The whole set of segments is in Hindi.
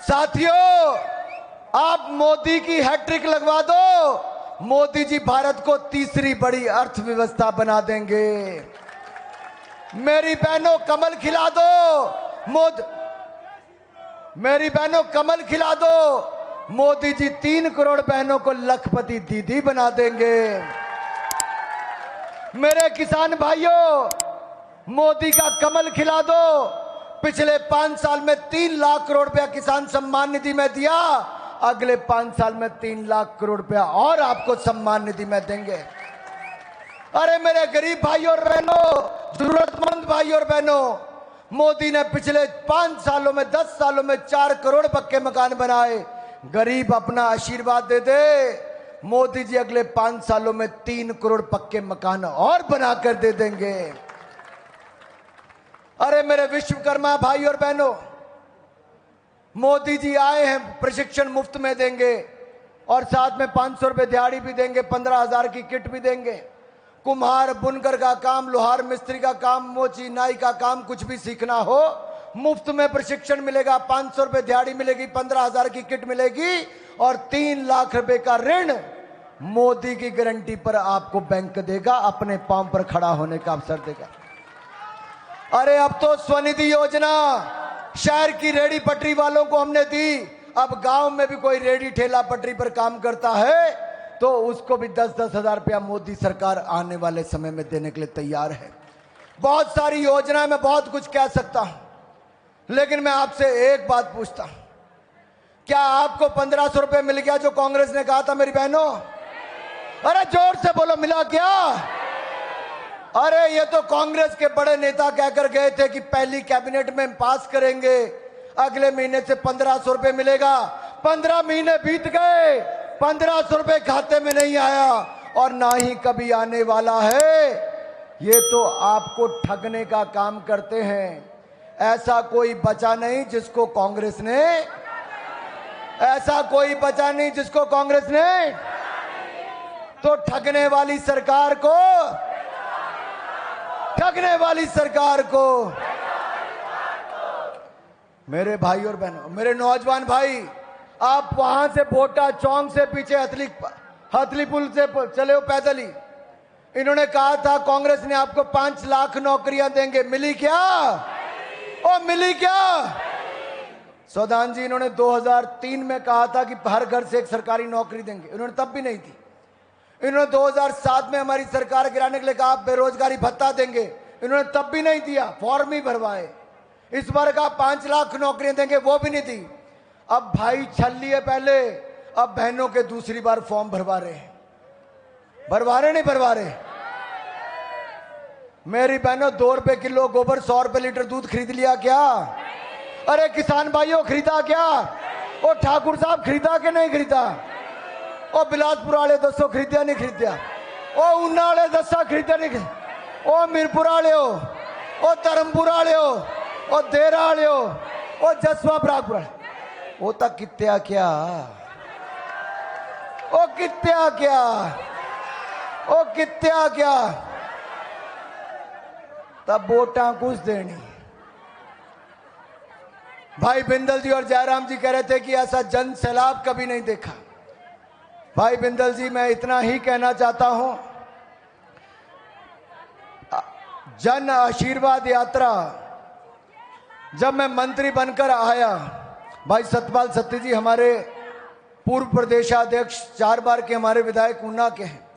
साथियों, आप मोदी की हैट्रिक लगवा दो, मोदी जी भारत को तीसरी बड़ी अर्थव्यवस्था बना देंगे। मेरी बहनों कमल खिला दो, मेरी बहनों कमल खिला दो, मोदी जी 3 करोड़ बहनों को लखपति दीदी बना देंगे। मेरे किसान भाइयों, मोदी का कमल खिला दो। पिछले 5 साल में 3 लाख करोड़ रुपया किसान सम्मान निधि में दिया, अगले 5 साल में 3 लाख करोड़ रुपया और आपको सम्मान निधि में देंगे। अरे मेरे गरीब भाइयों और बहनों, जरूरतमंद भाइयों और बहनों, मोदी ने पिछले 5 सालों में 10 सालों में 4 करोड़ पक्के मकान बनाए। गरीब अपना आशीर्वाद दे दे, मोदी जी अगले 5 सालों में 3 करोड़ पक्के मकान और बनाकर दे देंगे। अरे मेरे विश्वकर्मा भाई और बहनों, मोदी जी आए हैं, प्रशिक्षण मुफ्त में देंगे और साथ में 500 रुपए दिहाड़ी भी देंगे, 15,000 की किट भी देंगे। कुम्हार बुनकर का काम, लोहार मिस्त्री का काम, मोची नाई का काम, कुछ भी सीखना हो मुफ्त में प्रशिक्षण मिलेगा। 500 रुपए दिहाड़ी मिलेगी, 15,000 की किट मिलेगी और 3 लाख रुपए का ऋण मोदी की गारंटी पर आपको बैंक देगा, अपने पांव पर खड़ा होने का अवसर देगा। अरे अब तो स्वनिधि योजना शहर की रेडी पटरी वालों को हमने दी, अब गांव में भी कोई रेडी ठेला पटरी पर काम करता है तो उसको भी 10-10 हजार रुपया मोदी सरकार आने वाले समय में देने के लिए तैयार है। बहुत सारी योजनाएं, मैं बहुत कुछ कह सकता हूं, लेकिन मैं आपसे एक बात पूछता हूं, क्या आपको 1500 रुपए मिल गया जो कांग्रेस ने कहा था मेरी बहनों? अरे जोर से बोलो, मिला क्या? अरे ये तो कांग्रेस के बड़े नेता कहकर गए थे कि पहली कैबिनेट में पास करेंगे, अगले महीने से 1500 रुपए मिलेगा। 15 महीने बीत गए, 1500 रुपए खाते में नहीं आया और ना ही कभी आने वाला है। ये तो आपको ठगने का काम करते हैं। ऐसा कोई बचा नहीं जिसको कांग्रेस ने, ऐसा कोई बचा नहीं जिसको कांग्रेस ने, तो ठगने वाली सरकार को, ठगने वाली सरकार को, मेरे भाई और बहनों, मेरे नौजवान भाई, आप वहां से बोटा चौक से पीछे हथली पुल से चले हो पैदल ही। इन्होंने कहा था कांग्रेस ने आपको 5 लाख नौकरियां देंगे, मिली क्या? ओ मिली क्या? सौदान जी, इन्होंने 2003 में कहा था कि हर घर से एक सरकारी नौकरी देंगे, इन्होंने तब भी नहीं दी। इन्होंने 2007 में हमारी सरकार गिराने के लिए कहा आप बेरोजगारी भत्ता देंगे, इन्होंने तब भी नहीं दिया, फॉर्म ही भरवाए। इस बार कहा 5 लाख नौकरियां देंगे, वो भी नहीं दी। अब भाई छल लिए पहले, अब बहनों के दूसरी बार फॉर्म भरवा रहे हैं। भरवा रहे नहीं भरवा रहे? मेरी बहनों, 2 रुपए किलो गोबर, 100 रुपए लीटर दूध खरीद लिया क्या? अरे किसान भाइयों, खरीदा क्या? ओ ठाकुर साहब, खरीदा कि नहीं खरीदा? ओ बिलासपुर वाले दसो खरीदा नहीं खरीदा? ओ ऊना वाले दसा खरीदा नहीं खरीदा? ओ मीरपुर वाले हो, ओ धर्मपुर वाले हो, ओ देरा वाले हो, ओ जसवा बरागपुर वाले, वो तक कित्या क्या? ओ कित्या क्या? ओ कित्या क्या? तब वोटा कुछ देनी। भाई बिंदल जी और जयराम जी कह रहे थे कि ऐसा जन सैलाब कभी नहीं देखा। भाई बिंदल जी, मैं इतना ही कहना चाहता हूं, जन आशीर्वाद यात्रा जब मैं मंत्री बनकर आया, भाई सतपाल सत्ती जी हमारे पूर्व प्रदेशाध्यक्ष, 4 बार के हमारे विधायक ऊना के हैं।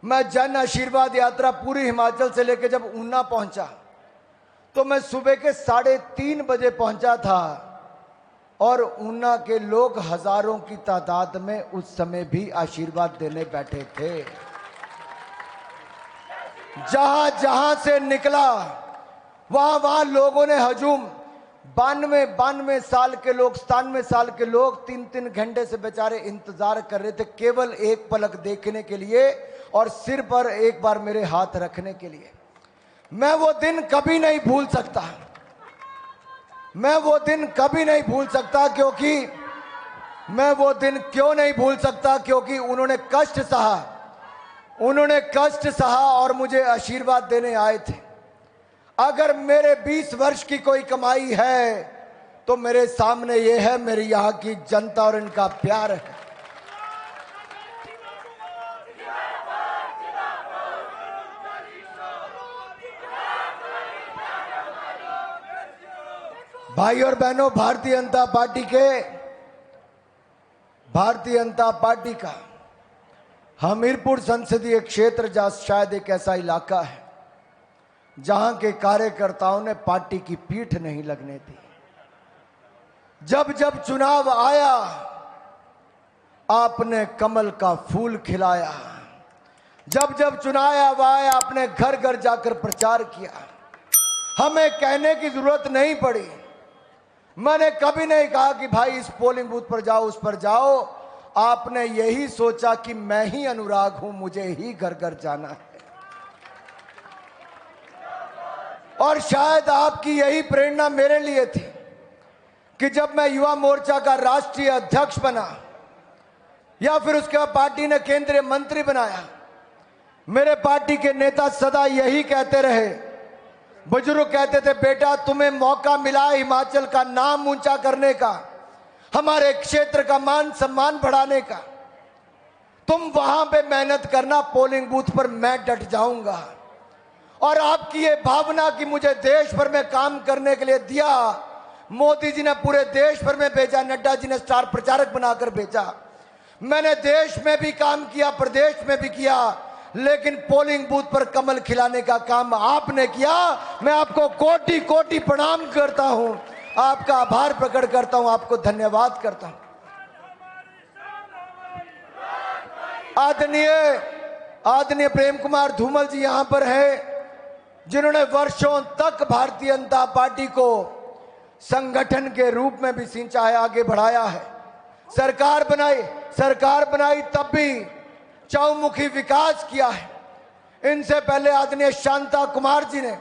मैं जन आशीर्वाद यात्रा पूरी हिमाचल से लेकर जब ऊना पहुंचा तो मैं सुबह के 3:30 बजे पहुंचा था और ऊना के लोग हजारों की तादाद में उस समय भी आशीर्वाद देने बैठे थे। जहां जहां से निकला वहां वहां लोगों ने हजूम, 92 साल के लोग, 97 साल के लोग 3-3 घंटे से बेचारे इंतजार कर रहे थे केवल एक पलक देखने के लिए और सिर पर एक बार मेरे हाथ रखने के लिए। मैं वो दिन कभी नहीं भूल सकता, मैं वो दिन कभी नहीं भूल सकता, क्योंकि मैं वो दिन क्यों नहीं भूल सकता, क्योंकि उन्होंने कष्ट सहा, उन्होंने कष्ट सहा और मुझे आशीर्वाद देने आए थे। अगर मेरे 20 वर्ष की कोई कमाई है तो मेरे सामने ये है मेरी यहाँ की जनता और इनका प्यार है। भाई और बहनों, भारतीय जनता पार्टी का हमीरपुर संसदीय क्षेत्र जहां शायद एक ऐसा इलाका है जहां के कार्यकर्ताओं ने पार्टी की पीठ नहीं लगने दी। जब जब चुनाव आया आपने कमल का फूल खिलाया, जब जब चुनाव आया आपने घर घर जाकर प्रचार किया। हमें कहने की जरूरत नहीं पड़ी। मैंने कभी नहीं कहा कि भाई इस पोलिंग बूथ पर जाओ, उस पर जाओ। आपने यही सोचा कि मैं ही अनुराग हूं, मुझे ही घर घर जाना है। और शायद आपकी यही प्रेरणा मेरे लिए थी कि जब मैं युवा मोर्चा का राष्ट्रीय अध्यक्ष बना या फिर उसके बाद पार्टी ने केंद्रीय मंत्री बनाया, मेरे पार्टी के नेता सदा यही कहते रहे, बुजुर्ग कहते थे, बेटा तुम्हें मौका मिला है हिमाचल का नाम ऊंचा करने का, हमारे क्षेत्र का मान सम्मान बढ़ाने का, तुम वहां पे मेहनत करना, पोलिंग बूथ पर मैं डट जाऊंगा। और आपकी ये भावना कि मुझे देश भर में काम करने के लिए दिया, मोदी जी ने पूरे देश भर में भेजा, नड्डा जी ने स्टार प्रचारक बनाकर भेजा, मैंने देश में भी काम किया, प्रदेश में भी किया, लेकिन पोलिंग बूथ पर कमल खिलाने का काम आपने किया। मैं आपको कोटि कोटि प्रणाम करता हूं, आपका आभार प्रकट करता हूं, आपको धन्यवाद करता हूं। आदरणीय प्रेम कुमार धूमल जी यहां पर है, जिन्होंने वर्षों तक भारतीय जनता पार्टी को संगठन के रूप में भी सिंचा है, आगे बढ़ाया है। सरकार बनाई तब भी चौमुखी विकास किया है। इनसे पहले आदरणीय शांता कुमार जी ने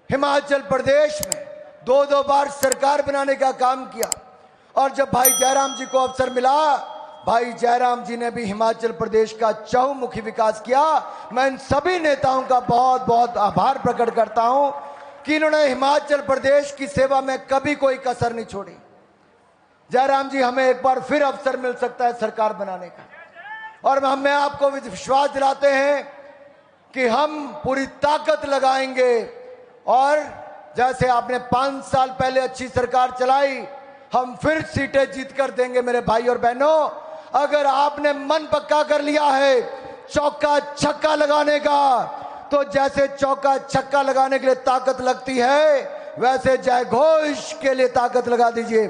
हिमाचल प्रदेश में दो बार सरकार बनाने का काम किया। और जब भाई जयराम जी को अवसर मिला, भाई जयराम जी ने भी हिमाचल प्रदेश का चौमुखी विकास किया। मैं इन सभी नेताओं का बहुत बहुत आभार प्रकट करता हूं कि इन्होंने हिमाचल प्रदेश की सेवा में कभी कोई कसर नहीं छोड़ी। जयराम जी, हमें एक बार फिर अवसर मिल सकता है सरकार बनाने का, और हमें आपको विश्वास दिलाते हैं कि हम पूरी ताकत लगाएंगे। और जैसे आपने 5 साल पहले अच्छी सरकार चलाई, हम फिर सीटें जीत कर देंगे। मेरे भाई और बहनों, अगर आपने मन पक्का कर लिया है चौका छक्का लगाने का, तो जैसे चौका छक्का लगाने के लिए ताकत लगती है, वैसे जय घोष के लिए ताकत लगा दीजिए।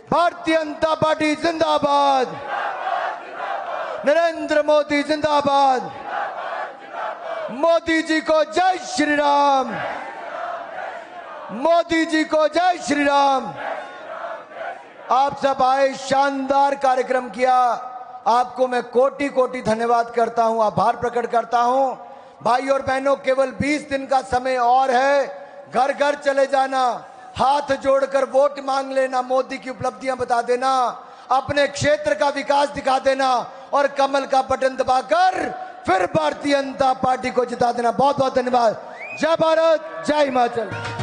भारतीय जनता पार्टी जिंदाबाद, नरेंद्र मोदी जिंदाबाद, मोदी जी को जय श्री राम, मोदी जी को जय श्री राम। आप सब आए, शानदार कार्यक्रम किया, आपको मैं कोटि कोटि धन्यवाद करता हूं, आभार प्रकट करता हूं। भाई और बहनों, केवल 20 दिन का समय और है। घर घर चले जाना, हाथ जोड़कर वोट मांग लेना, मोदी की उपलब्धियां बता देना, अपने क्षेत्र का विकास दिखा देना और कमल का बटन दबाकर फिर भारतीय जनता पार्टी को जिता देना। बहुत बहुत धन्यवाद। जय भारत, जय हिमाचल।